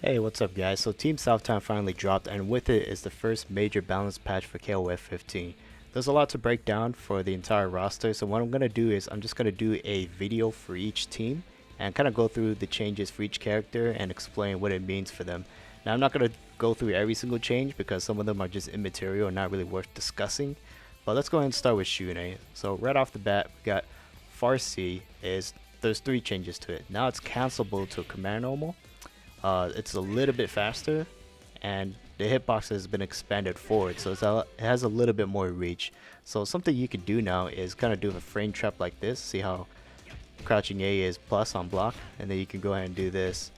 Hey, what's up guys? So Team Southtown finally dropped, and with it is the first major balance patch for KOFXV. There's a lot to break down for the entire roster, so what I'm going to do is I'm just going to do a video for each team and kind of go through the changes for each character and explain what it means for them. Now I'm not going to go through every single change because some of them are just immaterial and not really worth discussing, but let's go ahead and start with Shun'ei. So right off the bat we got Farsi is there's three changes to it. Now it's cancelable to command normal. It's a little bit faster, and the hitbox has been expanded forward, so it has a little bit more reach. So something you could do now is kind of do a frame trap like this. See how crouching A is plus on block, and then you can go ahead and do this.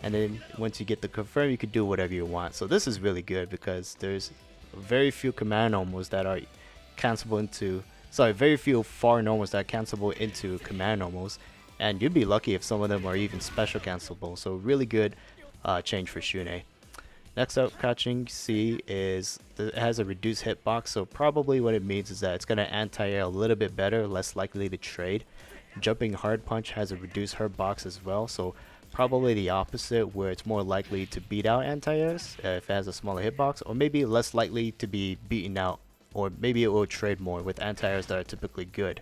And then once you get the confirm, you could do whatever you want. So this is really good because there's very few command normals that are cancelable into. Sorry, very few far normals that are cancelable into command normals, and you'd be lucky if some of them are even special cancelable. So really good change for Shun'ei. Next up, crouching C it has a reduced hitbox, so probably what it means is that it's gonna anti-air a little bit better, less likely to trade. Jumping hard punch has a reduced hitbox as well, so probably the opposite, where it's more likely to beat out anti-airs if it has a smaller hitbox, or maybe less likely to be beaten out, or maybe it will trade more with anti-airs that are typically good.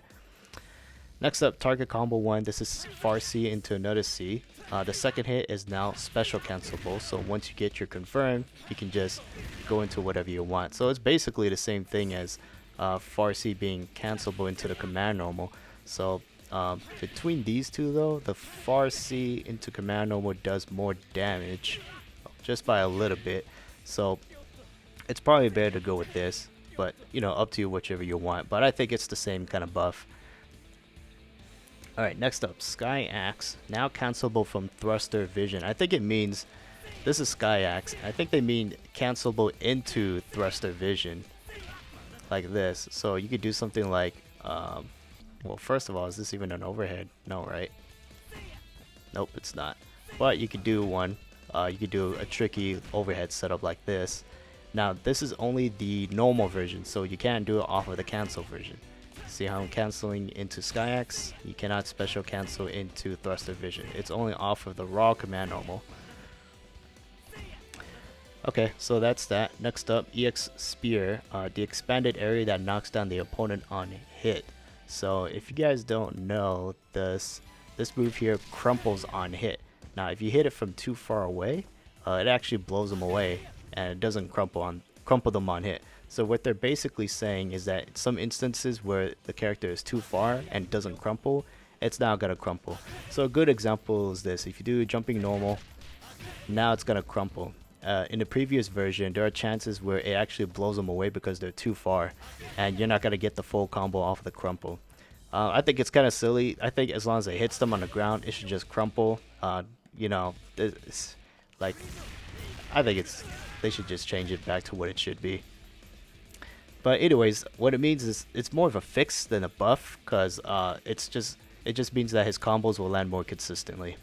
Next up, target combo 1. This is far C into another C. The second hit is now special cancelable, so once you get your confirm, you can just go into whatever you want. So it's basically the same thing as far C being cancelable into the command normal. So between these two though, the far C into command normal does more damage, just by a little bit. So it's probably better to go with this, but you know, up to you, whichever you want. But I think it's the same kind of buff. Alright, next up, Sky Axe, now cancelable from Thruster Vision. I think it means, this is Sky Axe, I think they mean cancelable into Thruster Vision, like this. So you could do something like, well, first of all, is this even an overhead? No, right? Nope, it's not. But you could do one, you could do a tricky overhead setup like this. Now, this is only the normal version, so you can't do it off of the cancel version. See how I'm canceling into Sky Axe? You cannot special cancel into Thruster Vision. It's only off of the raw command normal. Okay, so that's that. Next up, EX Spear, the expanded area that knocks down the opponent on hit. So if you guys don't know, this move here crumples on hit. Now if you hit it from too far away, it actually blows them away, and it doesn't crumple them on hit. So what they're basically saying is that in some instances where the character is too far and doesn't crumple, it's now gonna crumple. So a good example is this: if you do jumping normal, now it's gonna crumple. In the previous version, there are chances where it actually blows them away because they're too far, and you're not gonna get the full combo off of the crumple. I think it's kind of silly. I think as long as it hits them on the ground, it should just crumple. You know, it's like, I think they should just change it back to what it should be. But anyways, what it means is it's more of a fix than a buff, because it just means that his combos will land more consistently.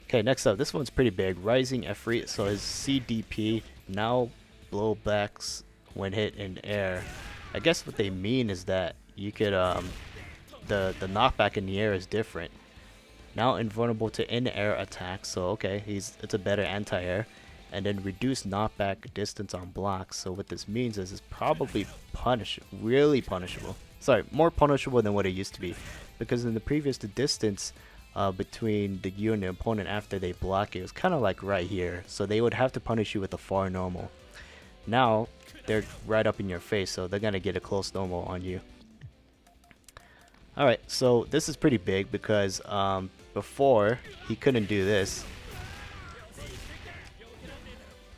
Okay, next up, this one's pretty big. Rising Efreet, so his CDP now blowbacks when hit in air. I guess what they mean is that you could the knockback in the air is different. Now invulnerable to in-air attacks, so okay, it's a better anti-air. And then reduce knockback distance on blocks. So what this means is it's probably really punishable. Sorry, more punishable than what it used to be, because in the previous, the distance between you and the opponent after they block it was kind of like right here. So they would have to punish you with a far normal. Now they're right up in your face, so they're gonna get a close normal on you. Alright, so this is pretty big because before he couldn't do this.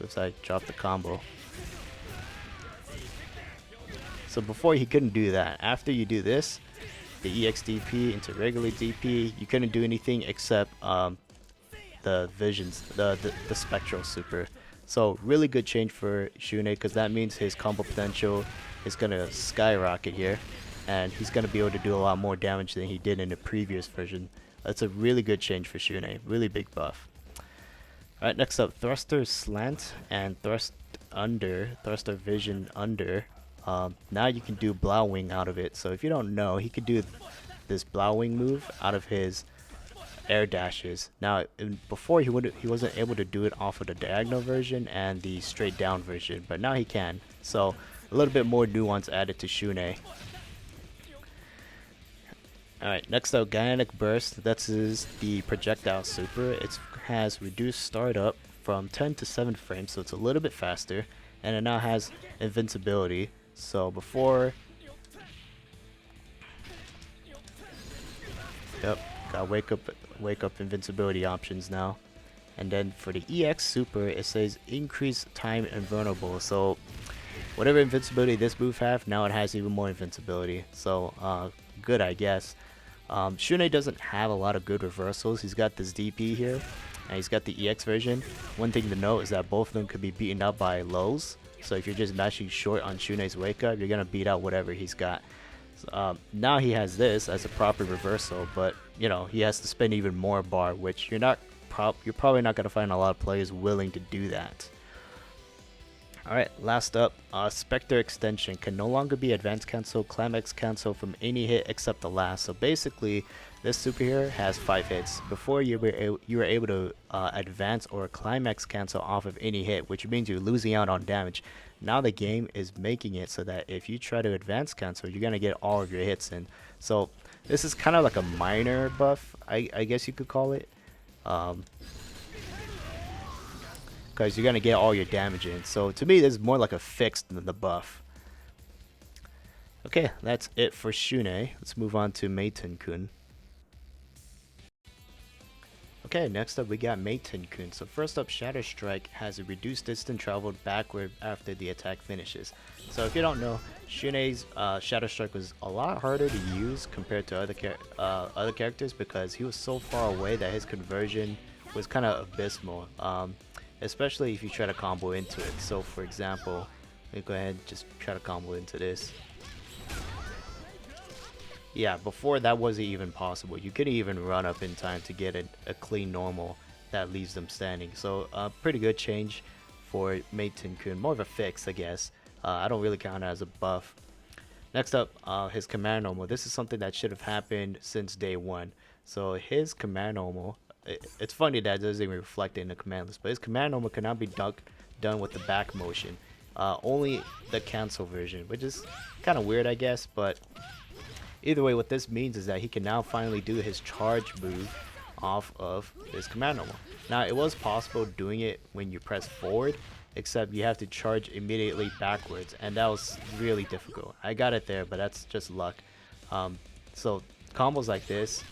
Oops, I dropped the combo. So before he couldn't do that. After you do this, the EXDP into regular DP, you couldn't do anything except the visions, the spectral super. So really good change for Shun'ei, because that means his combo potential is gonna skyrocket here, and he's gonna be able to do a lot more damage than he did in the previous version. That's a really good change for Shun'ei. Really big buff. Alright, next up, Thruster Slant and Thruster Vision Under. Now you can do Blau Wing out of it. So if you don't know, he could do this Blau Wing move out of his air dashes. Now, before he wasn't able to do it off of the diagonal version and the straight down version, but now he can. So a little bit more nuance added to Shun'ei. Alright, next up, Gigantic Burst. That's the projectile super. It has reduced startup from 10 to 7 frames, so it's a little bit faster. And it now has invincibility. So before... Yep, got wake up invincibility options now. And then for the EX super, it says increase time invulnerable. So whatever invincibility this move have, now it has even more invincibility. So good, I guess. Shun'ei doesn't have a lot of good reversals. He's got this DP here, and he's got the EX version. One thing to note is that both of them could be beaten up by lows. So if you're just mashing short on Shun'ei's wake up, you're gonna beat out whatever he's got. Now he has this as a proper reversal, but you know he has to spend even more bar, which you're probably not gonna find a lot of players willing to do that. Alright, last up, Spectre Extension can no longer be advance cancel, climax cancel from any hit except the last. So basically, this super here has 5 hits. Before you were able to advance or climax cancel off of any hit, which means you're losing out on damage. Now the game is making it so that if you try to advance cancel, you're gonna get all of your hits in. So this is kind of like a minor buff, I guess you could call it. Because you're gonna get all your damage in. So to me, this is more like a fix than the buff. Okay, that's it for Shun'ei. Let's move on to Meitenkun. Okay, next up we got Meitenkun. So first up, Shatter Strike has a reduced distance traveled backward after the attack finishes. So if you don't know, Shun'ei's Shatter Strike was a lot harder to use compared to other characters because he was so far away that his conversion was kind of abysmal. Especially if you try to combo into it. So for example, let me go ahead and just try to combo into this. Yeah, before that wasn't even possible. You couldn't even run up in time to get a clean normal that leaves them standing. So pretty good change for Meitenkun. More of a fix, I guess. I don't really count it as a buff. Next up, his command normal. This is something that should have happened since day 1. So his command normal, it's funny that it doesn't even reflect in the command list, but his command normal cannot be done with the back motion. Only the cancel version, which is kind of weird, I guess, but either way, what this means is that he can now finally do his charge move off of his command normal. Now, it was possible doing it when you press forward, except you have to charge immediately backwards, and that was really difficult. I got it there, but that's just luck. So combos like this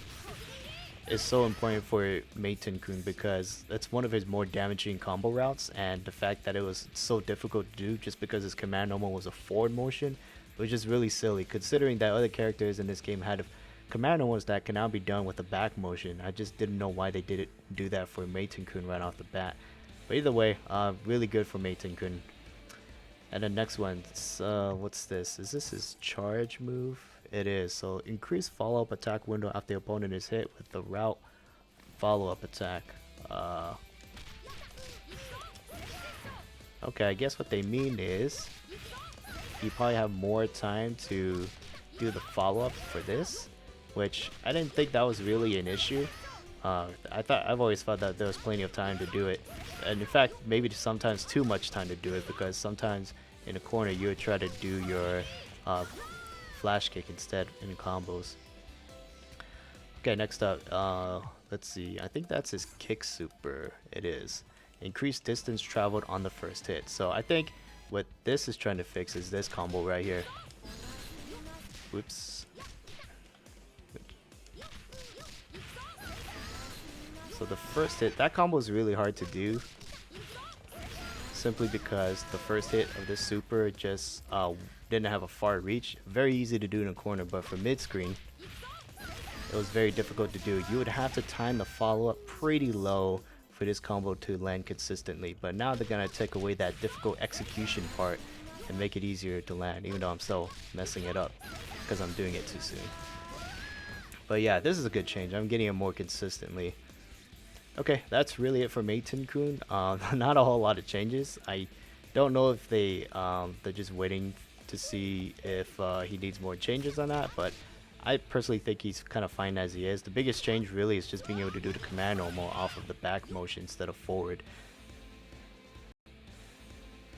is so important for Meitenkun because that's one of his more damaging combo routes, and the fact that it was so difficult to do just because his command normal was a forward motion was just really silly, considering that other characters in this game had command normals that can now be done with a back motion. I just didn't know why they didn't do that for Meitenkun right off the bat. But either way, really good for Meitenkun. And the next one, what's this? Is this his charge move? It is. So increase follow-up attack window after the opponent is hit with the route follow-up attack. Okay, I guess what they mean is you probably have more time to do the follow-up for this, which I didn't think that was really an issue. I've always thought that there was plenty of time to do it, and in fact maybe sometimes too much time to do it, because sometimes in a corner you would try to do your flash kick instead in combos. Okay, next up, let's see, I think that's his kick super. It is increased distance traveled on the first hit. So I think what this is trying to fix is this combo right here. Whoops. So the first hit, that combo is really hard to do, simply because the first hit of this super just didn't have a far reach. Very easy to do in a corner, but for mid-screen, it was very difficult to do. You would have to time the follow-up pretty low for this combo to land consistently, but now they're gonna take away that difficult execution part and make it easier to land, even though I'm still messing it up because I'm doing it too soon. But yeah, this is a good change. I'm getting it more consistently. Okay, that's really it for Meitenkun. Not a whole lot of changes. I don't know if they're just waiting to see if he needs more changes on that, but I personally think he's kind of fine as he is. The biggest change really is just being able to do the command normal off of the back motion instead of forward.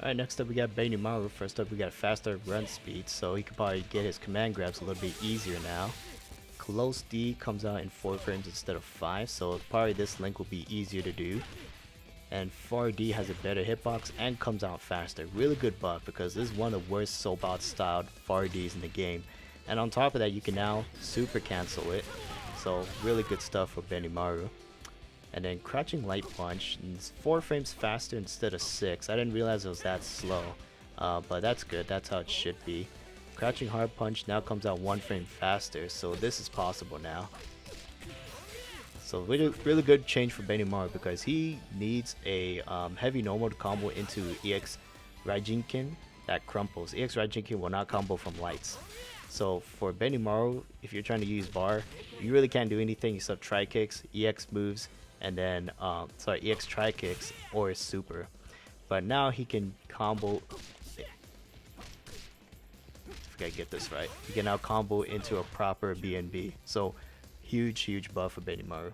Alright, next up we got Benimaru. First up we got faster run speed, so he could probably get his command grabs a little bit easier now. Close D comes out in 4 frames instead of 5, so probably this link will be easier to do. And far D has a better hitbox and comes out faster. Really good buff because this is one of the worst Sobot styled far Ds in the game. And on top of that, you can now super cancel it, so really good stuff for Benimaru. And then crouching light punch, it's 4 frames faster instead of 6. I didn't realize it was that slow, but that's good. That's how it should be. Crouching hard punch now comes out 1 frame faster, so this is possible now. So really good change for Benimaru because he needs a heavy normal to combo into EX Raijinkin that crumples. EX Raijinkin will not combo from lights. So for Benimaru, if you're trying to use bar, you really can't do anything except try kicks, EX moves, and then EX try kicks or super. But now he can combo. If I get this right, he can now combo into a proper BNB. So huge buff for Benimaru.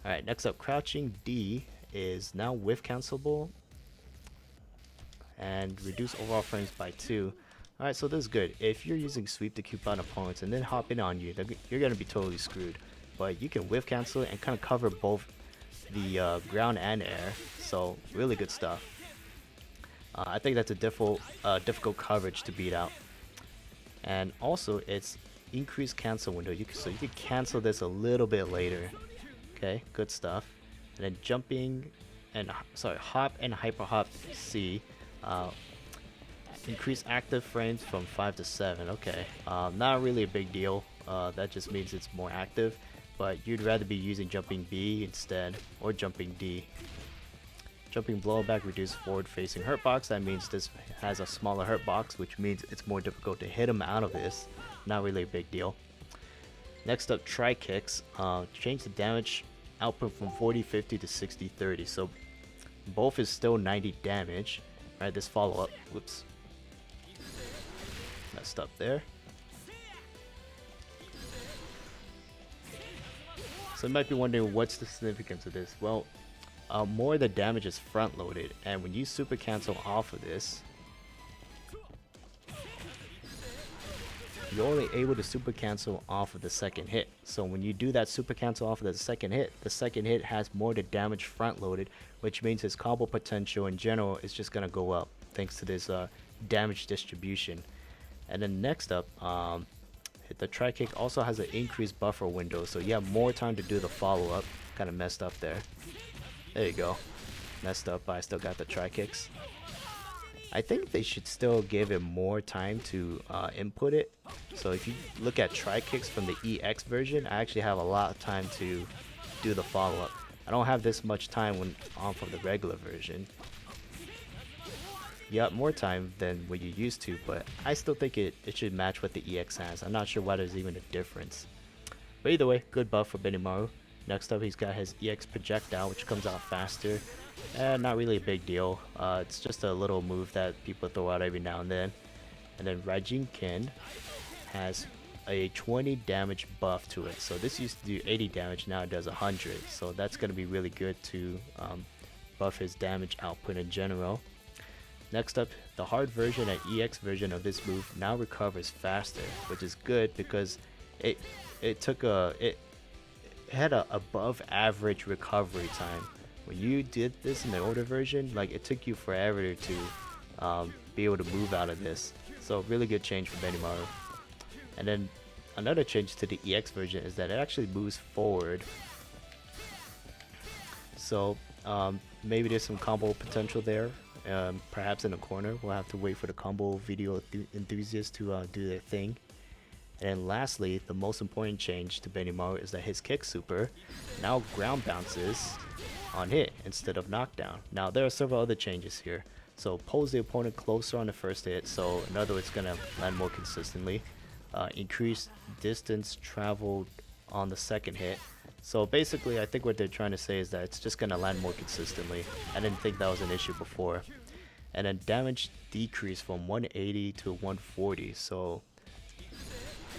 Alright, next up, crouching D is now whiff cancelable and reduce overall frames by 2. Alright, so this is good. If you're using sweep to keep out opponents and then hop in on you, you're going to be totally screwed. But you can whiff cancel it and kind of cover both the ground and air, so really good stuff. I think that's a difficult coverage to beat out. And also, it's increased cancel window, so you can cancel this a little bit later. Okay, good stuff. And then jumping and hop and hyper hop C, increase active frames from 5 to 7. Okay, not really a big deal. That just means it's more active. But you'd rather be using jumping B instead, or jumping D. Jumping blowback reduce forward facing hurtbox. That means this has a smaller hurtbox, which means it's more difficult to hit him out of this. Not really a big deal. Next up, try kicks. Change the damage output from 40-50 to 60-30. So both is still 90 damage. Right, this follow up. Whoops. Messed up there. So you might be wondering what's the significance of this. Well, more of the damage is front loaded, and when you super cancel off of this, you're only able to super cancel off of the second hit. So when you do that super cancel off of the second hit has more of the damage front loaded, which means his combo potential in general is just gonna go up thanks to this damage distribution. And then next up, the try kick also has an increased buffer window, so you have more time to do the follow-up. Kind of messed up there. There you go. Messed up, but I still got the try kicks. I think they should still give him more time to input it. So if you look at try kicks from the EX version, I actually have a lot of time to do the follow-up. I don't have this much time when on from the regular version. You got more time than what you used to, but I still think it should match what the EX has. I'm not sure why there's even a difference. But either way, good buff for Benimaru. Next up, he's got his EX projectile, which comes out faster. Not really a big deal. It's just a little move that people throw out every now and then. And then Raijinkin has a 20 damage buff to it. So this used to do 80 damage, now it does 100. So that's going to be really good to buff his damage output in general. Next up, the hard version and EX version of this move now recovers faster, which is good because it had a above average recovery time. When you did this in the older version, like it took you forever to be able to move out of this. So really good change for Benimaru. And then another change to the EX version is that it actually moves forward. So maybe there's some combo potential there. Perhaps in the corner. We'll have to wait for the combo video enthusiasts to do their thing. And then lastly, the most important change to Benimaru is that his kick super now ground bounces on hit instead of knockdown. Now there are several other changes here. So pose the opponent closer on the first hit, so in other words, it's gonna land more consistently. Increase distance traveled on the second hit. So basically, I think what they're trying to say is that it's just going to land more consistently. I didn't think that was an issue before. And then damage decrease from 180 to 140. So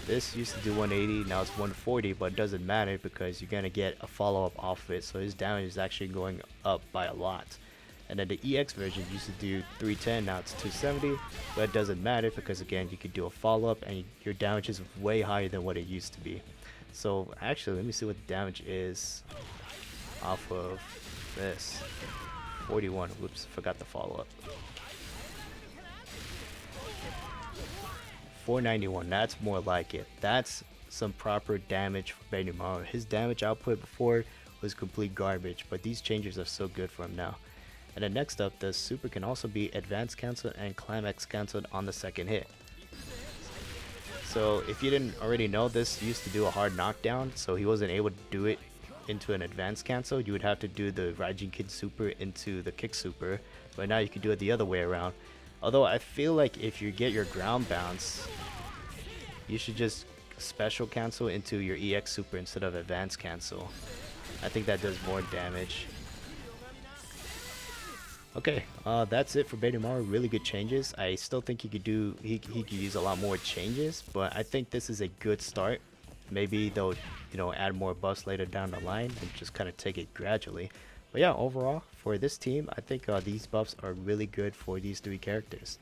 This used to do 180, now it's 140, but it doesn't matter because you're gonna get a follow-up off of it, so his damage is actually going up by a lot. And then the EX version used to do 310, now it's 270, but it doesn't matter because again you could do a follow-up and your damage is way higher than what it used to be. So actually, let me see what the damage is off of this. 41. Whoops, forgot the follow-up. 491. That's more like it. That's some proper damage for Benimaru. His damage output before was complete garbage, but these changes are so good for him now. And then next up, the super can also be advanced cancelled and climax cancelled on the second hit. So if you didn't already know, this used to do a hard knockdown, so he wasn't able to do it into an advanced cancel. You would have to do the Raijin Kid super into the kick super, but now you can do it the other way around. Although I feel like if you get your ground bounce, you should just special cancel into your EX super instead of advanced cancel. I think that does more damage. Okay, that's it for Benimaru. Really good changes. I still think he could use a lot more changes, but I think this is a good start. Maybe they'll, add more buffs later down the line and just kind of take it gradually. But yeah, overall for this team, I think these buffs are really good for these three characters.